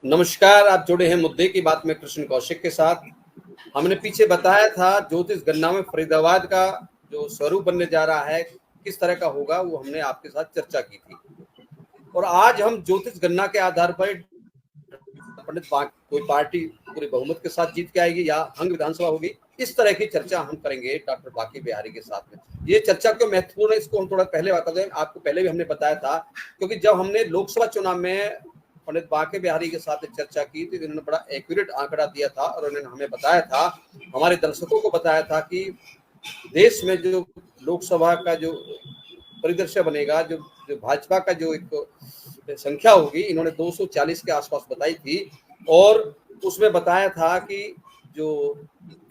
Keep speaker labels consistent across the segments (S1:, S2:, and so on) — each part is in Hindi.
S1: नमस्कार, आप जुड़े हैं मुद्दे की बात में कृष्ण कौशिक के साथ। हमने पीछे बताया था ज्योतिष गन्ना में फरीदाबाद का जो स्वरूप बनने जा रहा है किस तरह का होगा, वो हमने आपके साथ चर्चा की थी। और आज हम ज्योतिष गन्ना के आधार पर पंडित कोई पार्टी पूरे बहुमत के साथ जीत के आएगी या हंग विधानसभा होगी, इस तरह की चर्चा हम करेंगे डॉक्टर बाकी बिहारी के साथ में। ये चर्चा क्यों महत्वपूर्ण है, इसको हम थोड़ा पहले बता दें। आपको पहले भी हमने बताया था, क्योंकि जब हमने लोकसभा चुनाव में पंडित बाके बिहारी के साथ चर्चा की थी, इन्होंने बड़ा एक्यूरेट आंकड़ा दिया था और उन्होंने हमें बताया था, हमारे दर्शकों को बताया था कि देश में जो लोकसभा का जो परिदृश्य बनेगा, जो भाजपा का जो एक संख्या होगी, इन्होंने 240 के आसपास बताई थी। और उसमें बताया था कि जो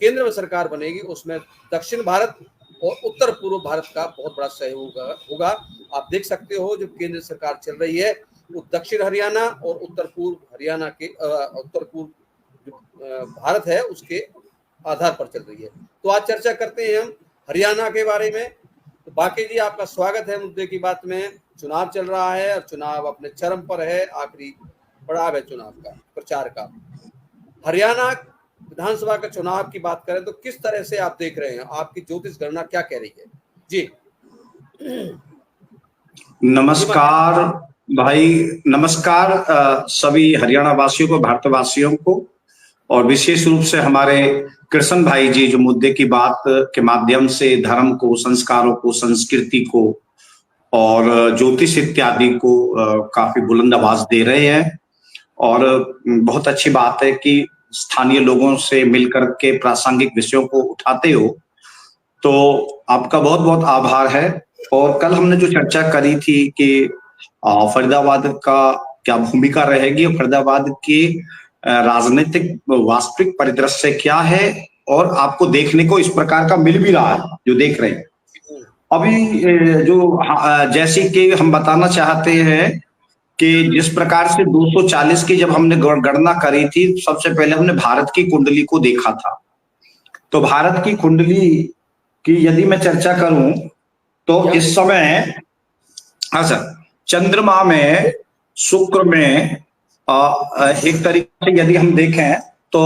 S1: केंद्र में सरकार बनेगी उसमें दक्षिण भारत और उत्तर पूर्व भारत का बहुत बड़ा सहयोग होगा। आप देख सकते हो जो केंद्र सरकार चल रही है वो दक्षिण हरियाणा और उत्तर पूर्व हरियाणा के उत्तर पूर्व जो भारत है उसके आधार पर चल रही है। तो आज चर्चा करते हैं हम हरियाणा के बारे में। तो बाकी जी, आपका स्वागत है मुद्दे की बात में। चुनाव चल रहा है और चुनाव अपने चरम पर है, आखिरी पड़ाव है चुनाव का, प्रचार का। हरियाणा विधानसभा का चुनाव की बात करें तो किस तरह से आप देख रहे हैं, आपकी ज्योतिष गणना क्या कह रही है? जी
S2: नमस्कार भाई, नमस्कार सभी हरियाणा वासियों को, भारतवासियों को, और विशेष रूप से हमारे कृष्ण भाई जी जो मुद्दे की बात के माध्यम से धर्म को, संस्कारों को, संस्कृति को और ज्योतिष इत्यादि को काफी बुलंद आवाज दे रहे हैं। और बहुत अच्छी बात है कि स्थानीय लोगों से मिलकर के प्रासंगिक विषयों को उठाते हो, तो आपका बहुत बहुत आभार है। और कल हमने जो चर्चा करी थी कि फरीदाबाद का क्या भूमिका रहेगी, फरीदाबाद की राजनीतिक वास्तविक परिदृश्य क्या है, और आपको देखने को इस प्रकार का मिल भी रहा है जो देख रहे हैं अभी। जो जैसे कि हम बताना चाहते हैं कि जिस प्रकार से 240 की जब हमने गणना करी थी, सबसे पहले हमने भारत की कुंडली को देखा था। तो भारत की कुंडली की यदि मैं चर्चा करूं तो इस समय सर चंद्रमा में, शुक्र में एक तरीके से यदि हम देखें तो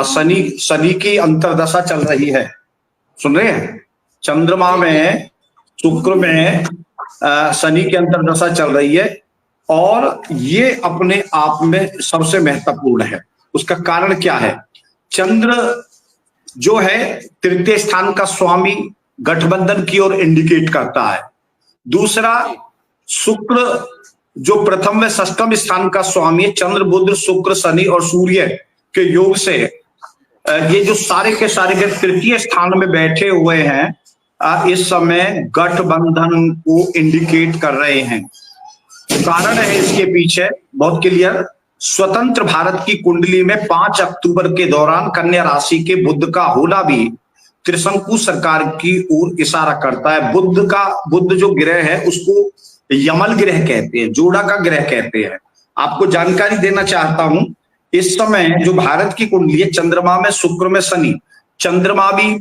S2: शनि की अंतर्दशा चल रही है। सुन रहे हैं? चंद्रमा में, शुक्र में शनि की अंतर्दशा चल रही है और ये अपने आप में सबसे महत्वपूर्ण है। उसका कारण क्या है? चंद्र जो है तृतीय स्थान का स्वामी, गठबंधन की ओर इंडिकेट करता है। दूसरा, शुक्र जो प्रथम व षष्ठम स्थान का स्वामी है। चंद्र, बुध, शुक्र, शनि और सूर्य के योग से ये जो सारे के सारे के तृतीय स्थान में बैठे हुए हैं, इस समय गठबंधन को इंडिकेट कर रहे हैं। कारण है इसके पीछे बहुत क्लियर। स्वतंत्र भारत की कुंडली में 5 अक्टूबर के दौरान कन्या राशि के बुध का होना भी त्रिशंकु सरकार की ओर इशारा करता है। बुध जो ग्रह है उसको यमल ग्रह कहते हैं, जोड़ा का ग्रह कहते हैं। आपको जानकारी देना चाहता हूं, इस समय जो भारत की कुंडली है, चंद्रमा में, शुक्र में शनि, चंद्रमा भी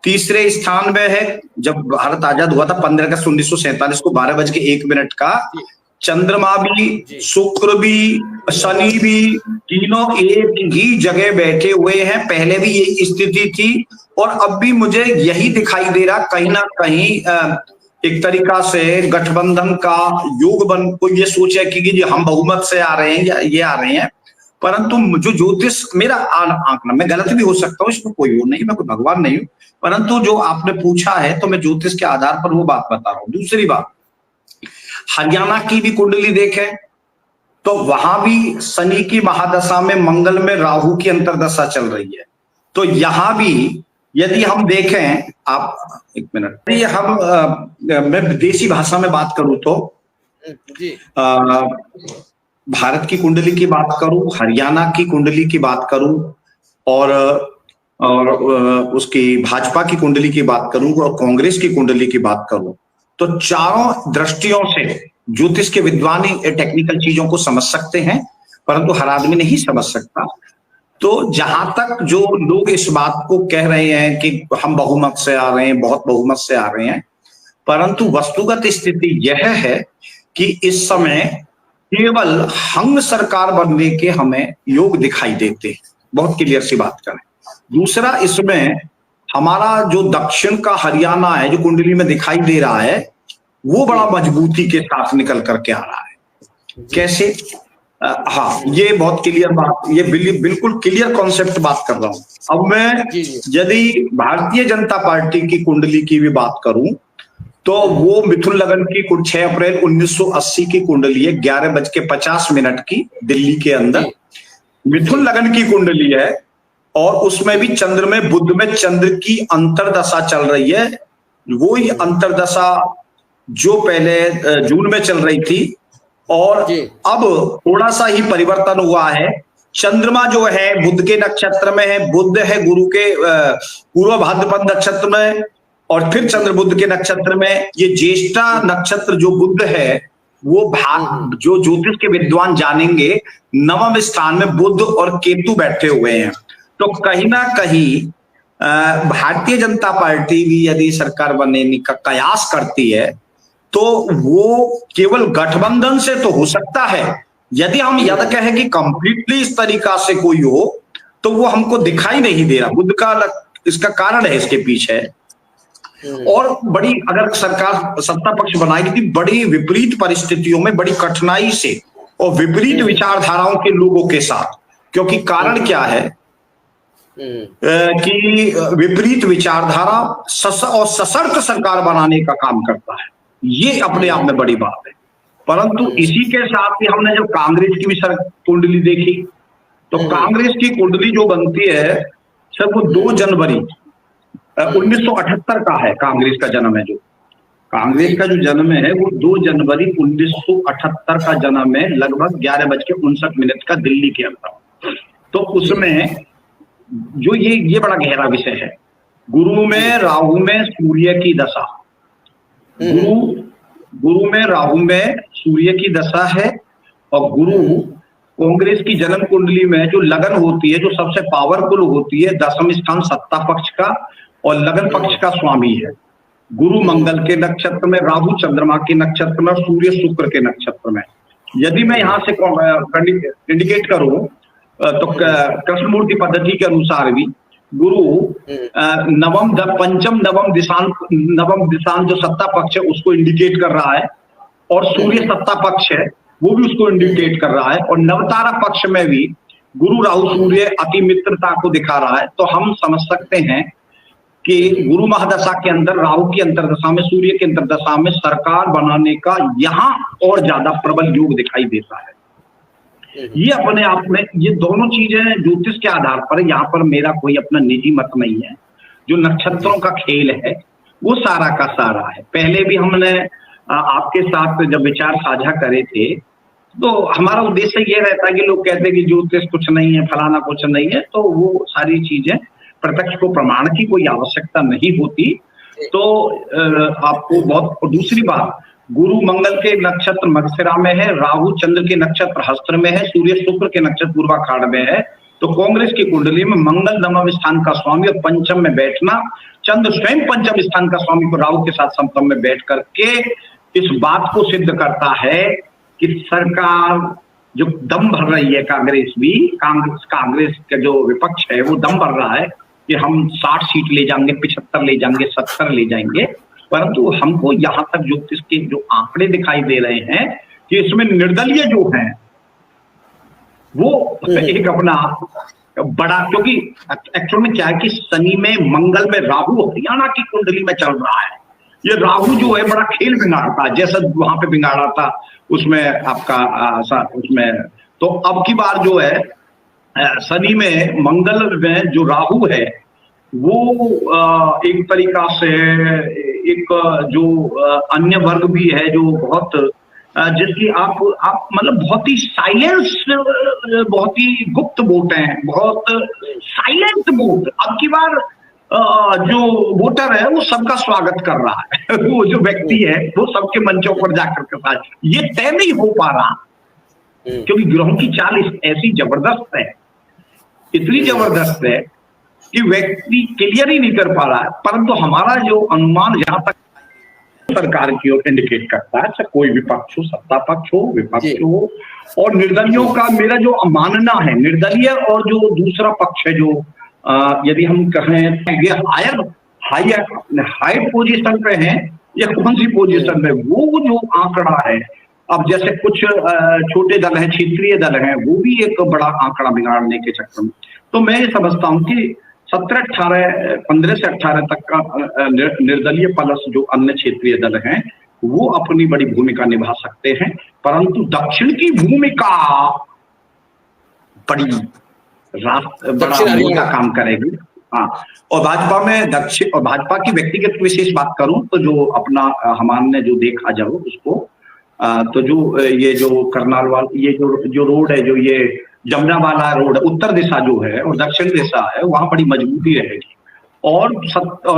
S2: तीसरे स्थान में है। जब भारत आजाद हुआ था 15 अगस्त 1947 को 12:01 का, चंद्रमा भी, शुक्र भी, शनि भी, तीनों एक ही जगह बैठे हुए हैं। पहले भी यही स्थिति थी और अब भी मुझे यही दिखाई दे रहा। कहीं ना कहीं एक तरीका से गठबंधन का योग बन, कोई ये सोचे कि हम बहुमत से आ रहे हैं या ये आ रहे हैं। परंतु जो ज्योतिष, मेरा आंकड़ा, मैं गलत भी हो सकता हूँ, इसमें कोई वो नहीं, मैं कोई भगवान नहीं हूँ, परंतु जो आपने पूछा है तो मैं ज्योतिष के आधार पर वो बात बता रहा हूँ। दूसरी बात, हरियाणा की भी कुंडली देखें तो वहां भी शनि की महादशा में, मंगल में राहु की अंतर्दशा चल रही है। तो यहां भी यदि हम देखें, आप एक मिनट, मैं देसी भाषा में बात करूं तो भारत की कुंडली की बात करूं, हरियाणा की कुंडली की बात करूं और उसकी भाजपा की कुंडली की बात करूं और कांग्रेस की कुंडली की बात करूं, तो चारों दृष्टियों से ज्योतिष के विद्वान टेक्निकल चीजों को समझ सकते हैं, परंतु हर आदमी नहीं समझ सकता। तो जहां तक जो लोग इस बात को कह रहे हैं कि हम बहुमत से आ रहे हैं, बहुत बहुमत से आ रहे हैं, परंतु वस्तुगत स्थिति यह है कि इस समय केवल हंग सरकार बनने के हमें योग दिखाई देते हैं, बहुत क्लियर सी बात करें। दूसरा, इसमें हमारा जो दक्षिण का हरियाणा है जो कुंडली में दिखाई दे रहा है, वो बड़ा मजबूती के साथ निकल करके आ रहा है। कैसे? हाँ, ये बहुत क्लियर बात, ये बिल्कुल क्लियर कॉन्सेप्ट बात कर रहा हूं। अब मैं यदि भारतीय जनता पार्टी की कुंडली की भी बात करूं तो वो मिथुन लगन की 6 अप्रैल 1980 की कुंडली है, 11:50 की, दिल्ली के अंदर मिथुन लगन की कुंडली है। और उसमें भी चंद्र में, बुध में चंद्र की अंतरदशा चल रही है, वो ही अंतरदशा जो पहले जून में चल रही थी। और अब थोड़ा सा ही परिवर्तन हुआ है। चंद्रमा जो है बुध के नक्षत्र में है, बुध है गुरु के पूर्व भाद्रपद नक्षत्र में, और फिर चंद्र बुध के नक्षत्र में। ये ज्येष्ठा नक्षत्र जो बुध है वो जो ज्योतिष के विद्वान जानेंगे, नवम स्थान में बुध और केतु बैठे हुए हैं। तो कहीं ना कहीं भारतीय जनता पार्टी भी यदि सरकार बनने का कयास करती है तो वो केवल गठबंधन से तो हो सकता है। यदि हम यदि कहें कि कंप्लीटली इस तरीका से कोई हो तो वो हमको दिखाई नहीं दे रहा। बुध का इसका कारण है इसके पीछे। और बड़ी, अगर सरकार सत्ता पक्ष बनाएगी तो बड़ी विपरीत परिस्थितियों में, बड़ी कठिनाई से और विपरीत विचारधाराओं के लोगों के साथ। क्योंकि कारण क्या है कि विपरीत विचारधारा और सशक्त सरकार बनाने का काम करता है। ये अपने आप में बड़ी बात है। परंतु इसी के साथ ही हमने जब कांग्रेस की भी कुंडली देखी तो कांग्रेस की कुंडली जो बनती है सर, वो 2 जनवरी 1978 का है। कांग्रेस का जन्म है, जो कांग्रेस का जो जन्म है वो 2 जनवरी 1978 का जन्म है, लगभग 11:59 का, दिल्ली के अंदर। तो उसमें जो ये बड़ा गहरा विषय है। गुरु में राहु में सूर्य की दशा, गुरु में राहु में सूर्य की दशा है। और गुरु कांग्रेस की जन्म कुंडली में जो लगन होती है, जो सबसे पावरफुल होती है, 10वें स्थान सत्ता पक्ष का और लगन पक्ष का स्वामी है। गुरु मंगल के नक्षत्र में, राहु चंद्रमा के नक्षत्र में, सूर्य शुक्र के नक्षत्र में। यदि मैं यहाँ से इंडिकेट करूं तो कृष्णमूर्ति पद्धति के अनुसार भी गुरु पंचम नवम दिशान जो सत्ता पक्ष है उसको इंडिकेट कर रहा है, और सूर्य सत्ता पक्ष है वो भी उसको इंडिकेट कर रहा है। और नवतारा पक्ष में भी गुरु राहु सूर्य अति मित्रता को दिखा रहा है। तो हम समझ सकते हैं कि गुरु महादशा के अंदर, राहु की अंतरदशा में, सूर्य की अंतरदशा में सरकार बनाने का यहाँ और ज्यादा प्रबल योग दिखाई देता है। ये अपने आप में, ये दोनों चीजें ज्योतिष के आधार पर, यहाँ पर मेरा कोई अपना निजी मत नहीं है। जो नक्षत्रों का खेल है वो सारा का सारा है। पहले भी हमने आपके साथ जब विचार साझा करे थे तो हमारा उद्देश्य ये रहता है कि लोग कहते हैं कि ज्योतिष कुछ नहीं है, फलाना कुछ नहीं है, तो वो सारी चीजें प्रत्यक्ष को प्रमाण की कोई आवश्यकता नहीं होती। तो आपको बहुत, दूसरी बात, गुरु मंगल के नक्षत्र मगशिरा में है, राहु चंद्र के नक्षत्र हस्त्र में है, सूर्य शुक्र के नक्षत्र पूर्वाषाढ़ में है। तो कांग्रेस की कुंडली में मंगल नवम स्थान का स्वामी और पंचम में बैठना, चंद्र स्वयं पंचम स्थान का स्वामी को राहु के साथ समतम में बैठ करके इस बात को सिद्ध करता है कि सरकार जो दम भर रही है, कांग्रेस का जो विपक्ष है वो दम भर रहा है कि हम 60 सीट ले जाएंगे, 75 ले जाएंगे, 70 ले जाएंगे। परंतु हमको यहाँ तक ज्योतिष के जो आंकड़े दिखाई दे रहे हैं कि इसमें निर्दलीय जो है वो एक अपना बड़ा, क्योंकि एक्चुअल में क्या है कि शनि में, मंगल में राहु हरियाणा की कुंडली में चल रहा है। ये राहु जो है बड़ा खेल बिगाड़ता है, जैसा वहां पे बिगाड़ा था उसमें आपका उसमें। तो अब की बार जो है शनि में, मंगल में जो राहु है वो एक तरीका से एक जो अन्य वर्ग भी है जो बहुत, जिसकी आप मतलब बहुत ही साइलेंस, बहुत ही गुप्त वोट हैं, बहुत साइलेंट वोट। अब की बार जो वोटर है वो सबका स्वागत कर रहा है वो जो व्यक्ति है वो सबके मंचों पर जाकर के साथ, ये तय नहीं हो पा रहा क्योंकि ग्रहों की चाल ऐसी जबरदस्त है, इतनी जबरदस्त है कि व्यक्ति क्लियर ही नहीं कर पा रहा है। परंतु हमारा जो अनुमान जहां तक सरकार की ओर इंडिकेट करता है, चाहे कोई भी पक्ष हो, सत्ता पक्ष हो, विपक्ष हो। और निर्दलियों का मेरा जो मानना है, निर्दलीय और जो दूसरा पक्ष है, जो यदि हम कहें ये हायर पोजीशन पे है या कौन सी पोजीशन पे, वो जो आंकड़ा है, अब जैसे कुछ छोटे दल हैं, क्षेत्रीय दल हैं, वो भी एक बड़ा आंकड़ा बिगाड़ने के चक्कर में। तो मैं ये समझता हूँ कि 15 से 18 तक का निर्दलीय प्लस जो अन्य क्षेत्रीय दल हैं वो अपनी बड़ी भूमिका निभा सकते हैं, परंतु दक्षिण की भूमिका बड़ा मोटा काम करेगी। हाँ, और भाजपा में दक्षिण और भाजपा की व्यक्तिगत विशेष बात करूं तो जो अपना हमारे जो देखा जाओ उसको, तो जो ये जो करनाल वाला ये जो रोड है, जो ये जमुना वाला रोड, उत्तर दिशा जो है और दक्षिण दिशा है, वहां बड़ी मजबूती रहेगी। और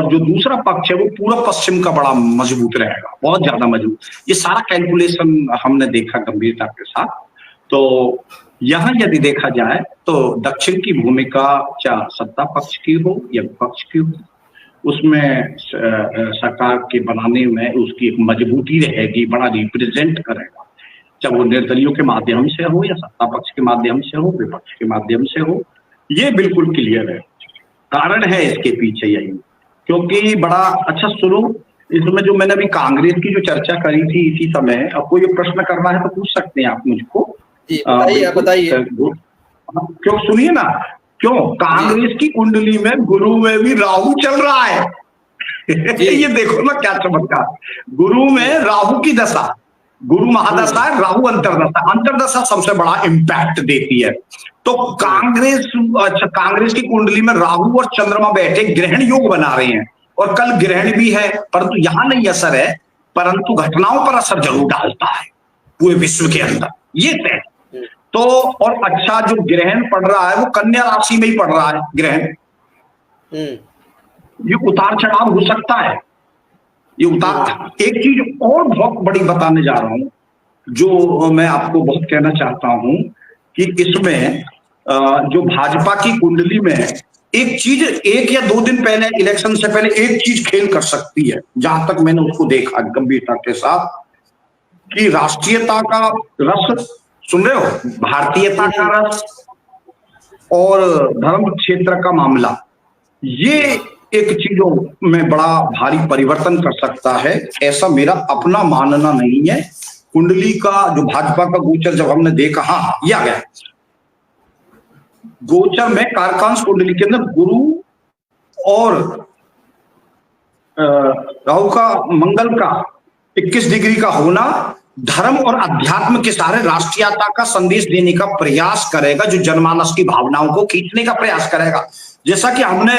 S2: जो दूसरा पक्ष है वो पूर्व पश्चिम का बड़ा मजबूत रहेगा, बहुत ज्यादा मजबूत। ये सारा कैलकुलेशन हमने देखा गंभीरता के साथ। तो यहाँ यदि देखा जाए तो दक्षिण की भूमिका चाहे सत्ता पक्ष की हो या विपक्ष की हो, उसमें सरकार के बनाने में उसकी एक मजबूती रहेगी, बड़ा रिप्रेजेंट करेगा, चाहे वो निर्दलियों के माध्यम से हो या सत्ता पक्ष के माध्यम से हो, विपक्ष के माध्यम से हो। ये बिल्कुल क्लियर है। कारण है इसके पीछे यही, क्योंकि बड़ा अच्छा सुनो, इसमें जो मैंने अभी कांग्रेस की जो चर्चा करी थी इसी समय, अब कोई प्रश्न करना है तो पूछ सकते हैं आप मुझको।
S1: बताइए।
S2: क्यों, सुनिए ना, क्यों कांग्रेस की कुंडली में गुरु में भी राहु चल रहा है। ये देखो ना क्या चमत्कार, गुरु में राहु की दशा, गुरु महादशा है, राहु अंतरदशा। अंतरदशा सबसे बड़ा इंपैक्ट देती है। तो कांग्रेस की कुंडली में राहु और चंद्रमा बैठे ग्रहण योग बना रहे हैं, और कल ग्रहण भी है, परंतु यहां नहीं असर है, परंतु घटनाओं पर असर जरूर डालता है पूरे विश्व के अंदर, ये तय। तो और अच्छा जो ग्रहण पड़ रहा है वो कन्या राशि में ही पड़ रहा है ग्रहण। ये उतार चढ़ाव हो सकता है, ये उतार। एक चीज और बहुत बड़ी बताने जा रहा हूं, जो मैं आपको बहुत कहना चाहता हूं कि इसमें जो भाजपा की कुंडली में एक चीज, 1 या 2 दिन पहले इलेक्शन से पहले एक चीज खेल कर सकती है, जहां तक मैंने उसको देखा गंभीरता के साथ, कि राष्ट्रीयता का रस, सुन रहे हो, भारतीयता का रस और धर्म क्षेत्र का मामला, ये एक चीजों में बड़ा भारी परिवर्तन कर सकता है, ऐसा मेरा अपना मानना नहीं है। कुंडली का जो भाजपा का गोचर जब हमने देखा, हाँ ये आ गया गोचर में, कारकांश कुंडली के अंदर गुरु और राहु का, मंगल का 21 डिग्री का होना धर्म और अध्यात्म के सारे राष्ट्रीयता का संदेश देने का प्रयास करेगा, जो जनमानस की भावनाओं को खींचने का प्रयास करेगा। जैसा कि हमने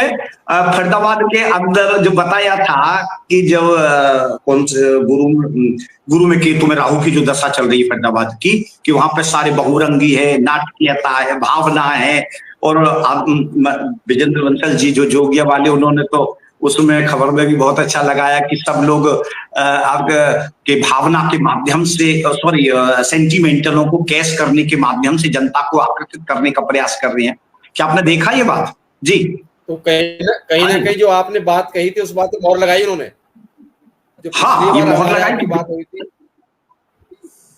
S2: फरीदाबाद के अंदर जो बताया था कि जब कौन से गुरु में केतु में राहु की जो दशा चल रही है फरीदाबाद की, कि वहां पे सारे बहुरंगी है, नाटकीयता है, भावना है। और विजेंद्र बंसल जी जो जोगिया वाले, उन्होंने तो उसमें खबर में भी बहुत अच्छा लगाया कि सब लोग आपके भावना के माध्यम से, सेंटिमेंटलों को कैश करने के माध्यम से जनता को आकर्षित करने का प्रयास कर रहे हैं। क्या आपने देखा ये बात? जी,
S1: तो कहीं ना कहीं जो आपने बात कही थी उस बात पे मोहर लगाई उन्होंने, जो
S2: हाँ ये मोहर लगाई की
S1: बात हुई थी।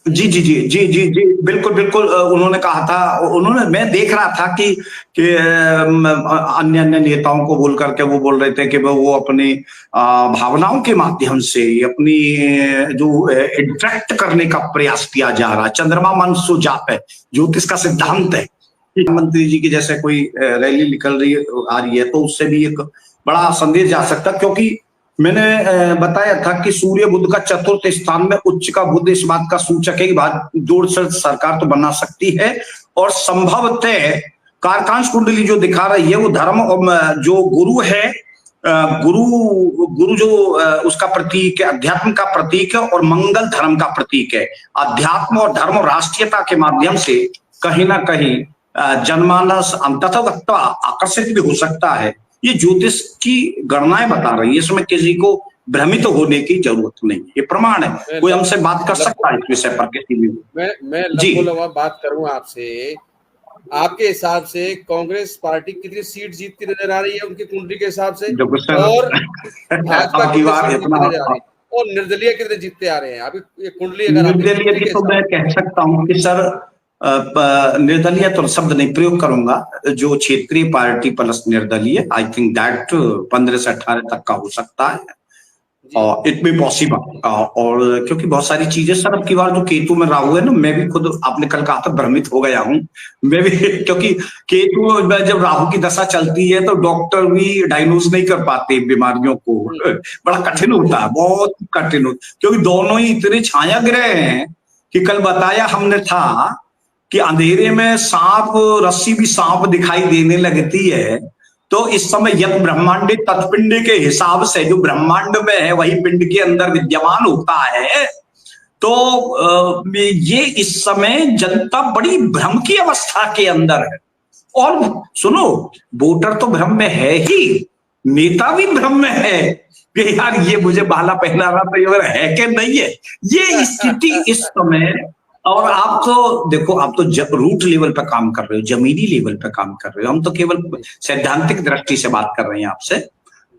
S2: जी जी जी जी जी जी बिल्कुल बिल्कुल, उन्होंने कहा था, उन्होंने, मैं देख रहा था कि अन्य नेताओं को बोल करके वो बोल रहे थे कि वो अपनी भावनाओं के माध्यम से अपनी जो इंट्रैक्ट करने का प्रयास किया जा रहा है। चंद्रमा मन सो जाप है, ज्योतिष का सिद्धांत है। प्रधानमंत्री जी की जैसे कोई रैली निकल रही है, आ रही है, तो उससे भी एक बड़ा संदेश जा सकता, क्योंकि मैंने बताया था कि सूर्य बुध का चतुर्थ स्थान में उच्च का बुध इस बात का सूचक है कि जोर से सरकार तो बना सकती है। और संभवतः कारकांश कुंडली जो दिखा रही है वो धर्म और जो गुरु है, गुरु जो उसका प्रतीक है, अध्यात्म का प्रतीक है, और मंगल धर्म का प्रतीक है। अध्यात्म और धर्म और राष्ट्रीयता के माध्यम से कहीं ना कहीं जनमानस अंततः आकर्षित भी हो सकता है। ये ज्योतिष की गणनाएं बता रही है, इसमें किसी को भ्रमित होने की जरूरत नहीं, ये प्रमाण है। कोई हमसे बात कर सकता है इस विषय पर किसी भी।
S1: मैं लंबा बात करूं आपसे, आपके हिसाब से कांग्रेस पार्टी कितनी सीट जीतती नजर आ रही है उनकी कुंडली के हिसाब से, और भाजपा की बात इतना और निर्दलीय कितने जीतते आ रहे हैं? अभी ये कुंडली अगर आप
S2: निर्दलीय की तो मैं कह सकता हूँ कि सर निर्दलीय तो शब्द नहीं प्रयोग करूंगा, जो क्षेत्रीय पार्टी प्लस निर्दलीय, आई थिंक दैट 15 से 18 तक का हो सकता है, और इट बी पॉसिबल। और क्योंकि बहुत सारी चीजें सर, अब की बार जो केतु में राहु है ना, मैं भी खुद, आपने कल कहा था, भ्रमित हो गया हूँ मैं भी क्योंकि केतु में जब राहु की दशा चलती है तो डॉक्टर भी डायग्नोज नहीं कर पाते बीमारियों को बड़ा कठिन होता है, बहुत कठिन होता है, क्योंकि दोनों ही इतने छाया ग्रह हैं कि कल बताया हमने था कि अंधेरे में सांप, रस्सी भी सांप दिखाई देने लगती है। तो इस समय यत ब्रह्मांड तत्पिंड के हिसाब से जो ब्रह्मांड में है वही पिंड के अंदर विद्यमान होता है। तो ये इस समय जनता बड़ी भ्रम की अवस्था के अंदर है। और सुनो, वोटर तो भ्रम में है ही, नेता भी भ्रम में है कि यार ये मुझे बाला पहना रहा तो ये है कि नहीं है, ये स्थिति इस समय। और आप तो देखो, आप तो रूट लेवल पे काम कर रहे हो, जमीनी लेवल पे काम कर रहे हो, हम तो केवल सैद्धांतिक दृष्टि से बात कर रहे हैं आपसे।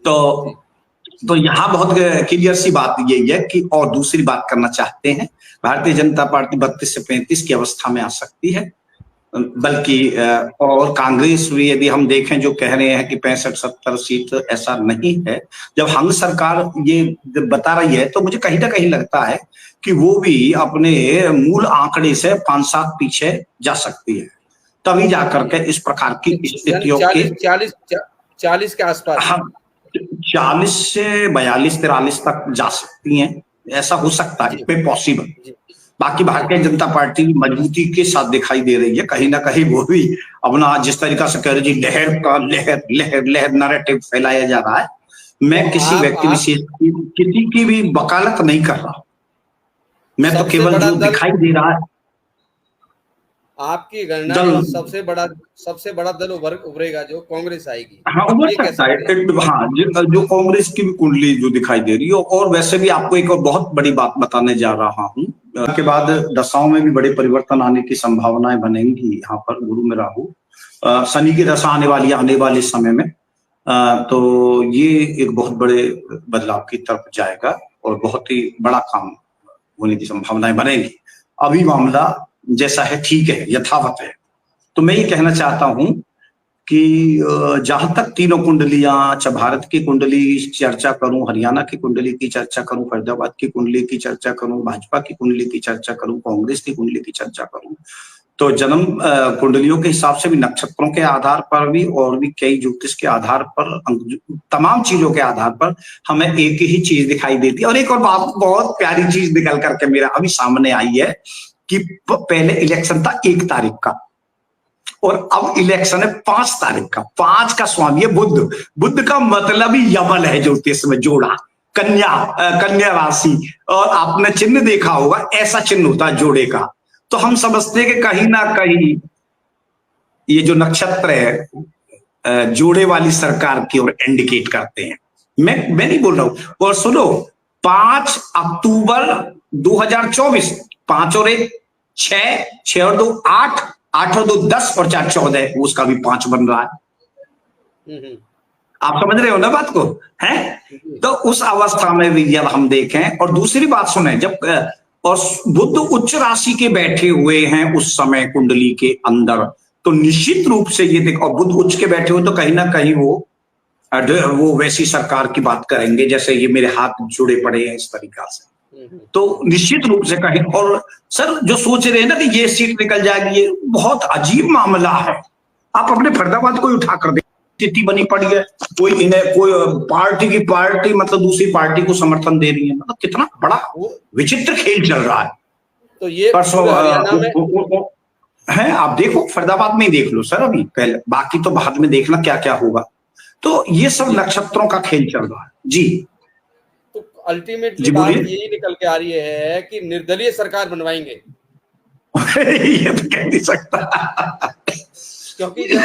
S2: तो यहाँ बहुत क्लियर सी बात यही है कि, और दूसरी बात करना चाहते हैं, भारतीय जनता पार्टी 32 से 35 की अवस्था में आ सकती है, बल्कि और कांग्रेस भी, यदि हम देखें, जो कह रहे हैं कि 65-70 सीट, ऐसा नहीं है। जब हम सरकार ये बता रही है तो मुझे कहीं ना कहीं लगता है कि वो भी अपने मूल आंकड़े से 5-7 पीछे जा सकती है, तभी जाकर के इस प्रकार की स्थितियों के
S1: 40 के आसपास,
S2: हाँ, 40 से 42-43 तक जा सकती हैं, ऐसा हो सकता है, इसमें पॉसिबल। बाकी भारतीय जनता पार्टी मजबूती के साथ दिखाई दे रही है, कहीं ना कहीं वो भी अपना जिस तरीका से कह रही लहर का लहर नैरेटिव फैलाया जा रहा है। मैं किसी व्यक्ति विशेष की, किसी की भी वकालत नहीं कर रहा, मैं तो केवल जो दिखाई दे रहा है।
S1: आपकी गणना में सबसे बड़ा दल उभरेगा जो कांग्रेस आएगी।
S2: हाँ, उभर सकता है। हाँ, जो कांग्रेस की भी कुंडली जो दिखाई दे रही है। और वैसे भी आपको एक और बहुत बड़ी बात बताने जा रहा हूँ, के बाद दशाओं में भी बड़े परिवर्तन आने की संभावनाएं बनेंगी। यहाँ पर गुरु में राहु, शनि की दशा आने वाले समय में, तो ये एक बहुत बड़े बदलाव की तरफ जाएगा और बहुत ही बड़ा काम होने की संभावनाएं बनेगी। अभी मामला जैसा है ठीक है, यथावत है। तो मैं ये कहना चाहता हूं कि जहां तक तीनों कुंडलियां, चाहे भारत की कुंडली चर्चा करूं, हरियाणा की कुंडली की चर्चा करूं, फरीदाबाद की कुंडली की चर्चा करूं, भाजपा की कुंडली की चर्चा करूं, कांग्रेस की कुंडली की चर्चा करूं, तो जन्म कुंडलियों के हिसाब से भी, नक्षत्रों के आधार पर भी, और भी कई ज्योतिष के आधार पर, तमाम चीजों के आधार पर हमें एक ही चीज दिखाई देती है। और एक और बात, बहुत प्यारी चीज निकल करके मेरा अभी सामने आई है कि पहले इलेक्शन था 1 तारीख का और अब इलेक्शन है 5 तारीख का। 5 का स्वामी है बुद्ध का मतलब ही यमल है ज्योतिष में, जोड़ा, कन्या राशि। और आपने चिन्ह देखा होगा, ऐसा चिन्ह होता है जोड़े का। तो हम समझते हैं कि कहीं ना कहीं ये जो नक्षत्र है जोड़े वाली सरकार की ओर इंडिकेट करते हैं। मैं नहीं बोल रहा हूं। और सुनो, 5 अक्टूबर 2024, 5 और 1 6, 6 और 2 8, 8 और 2 10 और 4 14, उसका भी 5 बन रहा है। आप समझ रहे हो ना बात को, है? तो उस अवस्था में भी जब हम देखें, और दूसरी बात सुने, जब और बुध उच्च राशि के बैठे हुए हैं उस समय कुंडली के अंदर, तो निश्चित रूप से ये देखो, बुध उच्च के बैठे हुए तो कहीं ना कहीं वो वैसी सरकार की बात करेंगे जैसे ये मेरे हाथ जुड़े पड़े हैं, इस तरीका से। तो निश्चित रूप से कहीं, और सर जो सोच रहे हैं ना कि ये सीट निकल जाएगी, ये बहुत अजीब मामला है। आप अपने फरीदाबाद को उठाकर देख, स्थिति बनी पड़ी है, कोई पार्टी की पार्टी मतलब दूसरी पार्टी को समर्थन दे रही है, मतलब कितना बड़ा विचित्र खेल चल रहा है।
S1: तो ये
S2: परसों है, आप देखो फरीदाबाद में ही देख लो सर अभी, पहले, बाकी तो बाद में देखना क्या क्या होगा। तो ये सब नक्षत्रों का खेल चल रहा है जी।
S1: तो अल्टीमेटली बात यही निकल के आ रही है कि निर्दलीय सरकार बनवाएंगे।
S2: ये तो कह नहीं सकता
S1: क्योंकि जब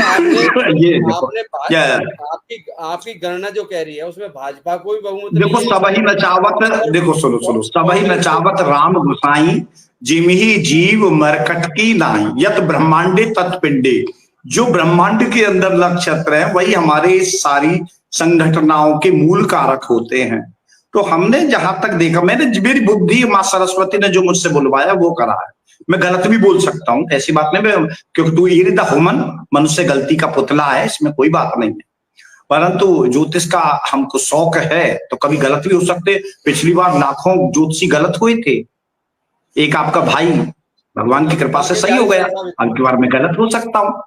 S1: आपकी गणना जो कह रही है उसमें भाजपा को भी बहुमत,
S2: देखो सबही नचावत, देखो सुनो, सबही नचावत राम गोसाई जिमही जीव मरकट की नाई, यत ब्रह्मांडे तत्पिंडे। जो ब्रह्मांड के अंदर नक्षत्र है वही हमारे सारी संघटनाओं के मूल कारक होते हैं। तो हमने जहां तक देखा, मेरी बुद्धि माँ सरस्वती ने जो मुझसे बुलवाया वो करा है। मैं गलत भी बोल सकता हूँ, ऐसी बात नहीं, मैं क्योंकि तू ईर द ह्यूमन, मनुष्य गलती का पुतला है, इसमें कोई बात नहीं है। परंतु ज्योतिष का हमको शौक है तो कभी गलत भी हो सकते। पिछली बार लाखों ज्योतिषी गलत हुए थे, एक आपका भाई भगवान की कृपा से सही हो गया, अब की बार मैं गलत हो सकता हूँ।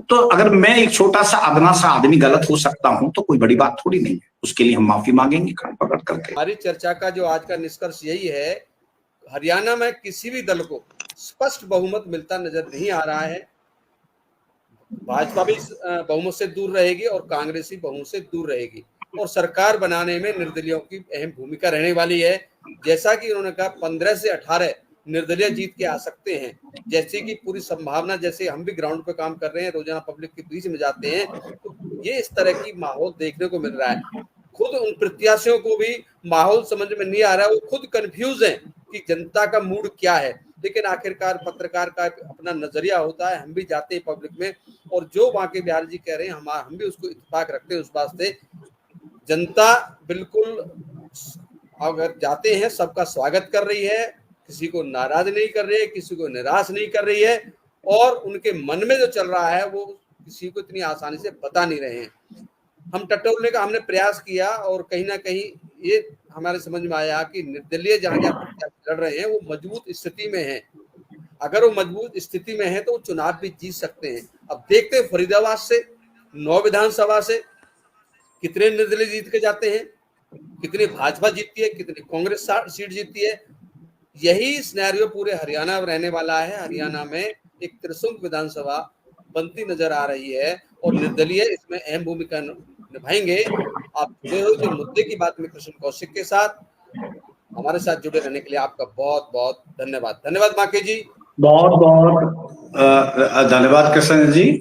S2: तो अगर मैं एक छोटा सा अदना सा आदमी गलत हो सकता हूं तो कोई बड़ी बात थोड़ी नहीं है, उसके लिए हम माफी मांगेंगे कान पकड़ करके।
S1: हमारी चर्चा का जो आज का निष्कर्ष यही है, हरियाणा में किसी भी दल को स्पष्ट बहुमत मिलता नजर नहीं आ रहा है। भाजपा भी बहुमत से दूर रहेगी और कांग्रेस भी बहुमत से दूर रहेगी, और सरकार बनाने में निर्दलियों की अहम भूमिका रहने वाली है। जैसा कि उन्होंने कहा 15 से 18 निर्दलीय जीत के आ सकते हैं, जैसे कि पूरी संभावना, जैसे हम भी ग्राउंड पे काम कर रहे हैं, रोजाना पब्लिक के बीच में जाते हैं, तो ये इस तरह की माहौल देखने को मिल रहा है। खुद उन प्रत्याशियों को भी माहौल समझ में नहीं आ रहा है, वो खुद कंफ्यूज हैं कि जनता का मूड क्या है। लेकिन आखिरकार पत्रकार का अपना नजरिया होता है, हम भी जाते हैं पब्लिक में, और जो बांके बिहारी जी कह रहे हैं हम भी उसको इत्तेफाक रखते हैं। उस बात से जनता बिल्कुल अगर जाते हैं सबका स्वागत कर रही है, किसी को नाराज नहीं कर रही है, किसी को निराश नहीं कर रही है, और उनके मन में जो चल रहा है वो किसी को इतनी आसानी से बता नहीं रहे हैं। हम टटोलने का हमने प्रयास किया, और कहीं ना कहीं ये हमारे समझ में आया कि निर्दलीय जहां प्रत्याशी लड़ रहे हैं वो मजबूत स्थिति में है। अगर वो मजबूत स्थिति में है तो वो चुनाव भी जीत सकते हैं। अब देखते हैं फरीदाबाद से 9 विधानसभा से कितने निर्दलीय जीत के जाते हैं, कितनी भाजपा जीतती है, कितनी कांग्रेस सीट जीतती है। यही सिनेरियो पूरे हरियाणा में रहने वाला है। हरियाणा में एक त्रिशंकु विधानसभा बनती नजर आ रही है, और निर्दलीय इसमें अहम भूमिका निभाएंगे। आप जुड़े हो जो मुद्दे की बात में कृष्ण कौशिक के साथ, हमारे साथ जुड़े रहने के लिए आपका बहुत बहुत धन्यवाद। धन्यवाद बांके जी,
S2: बहुत बहुत धन्यवाद कृष्ण जी।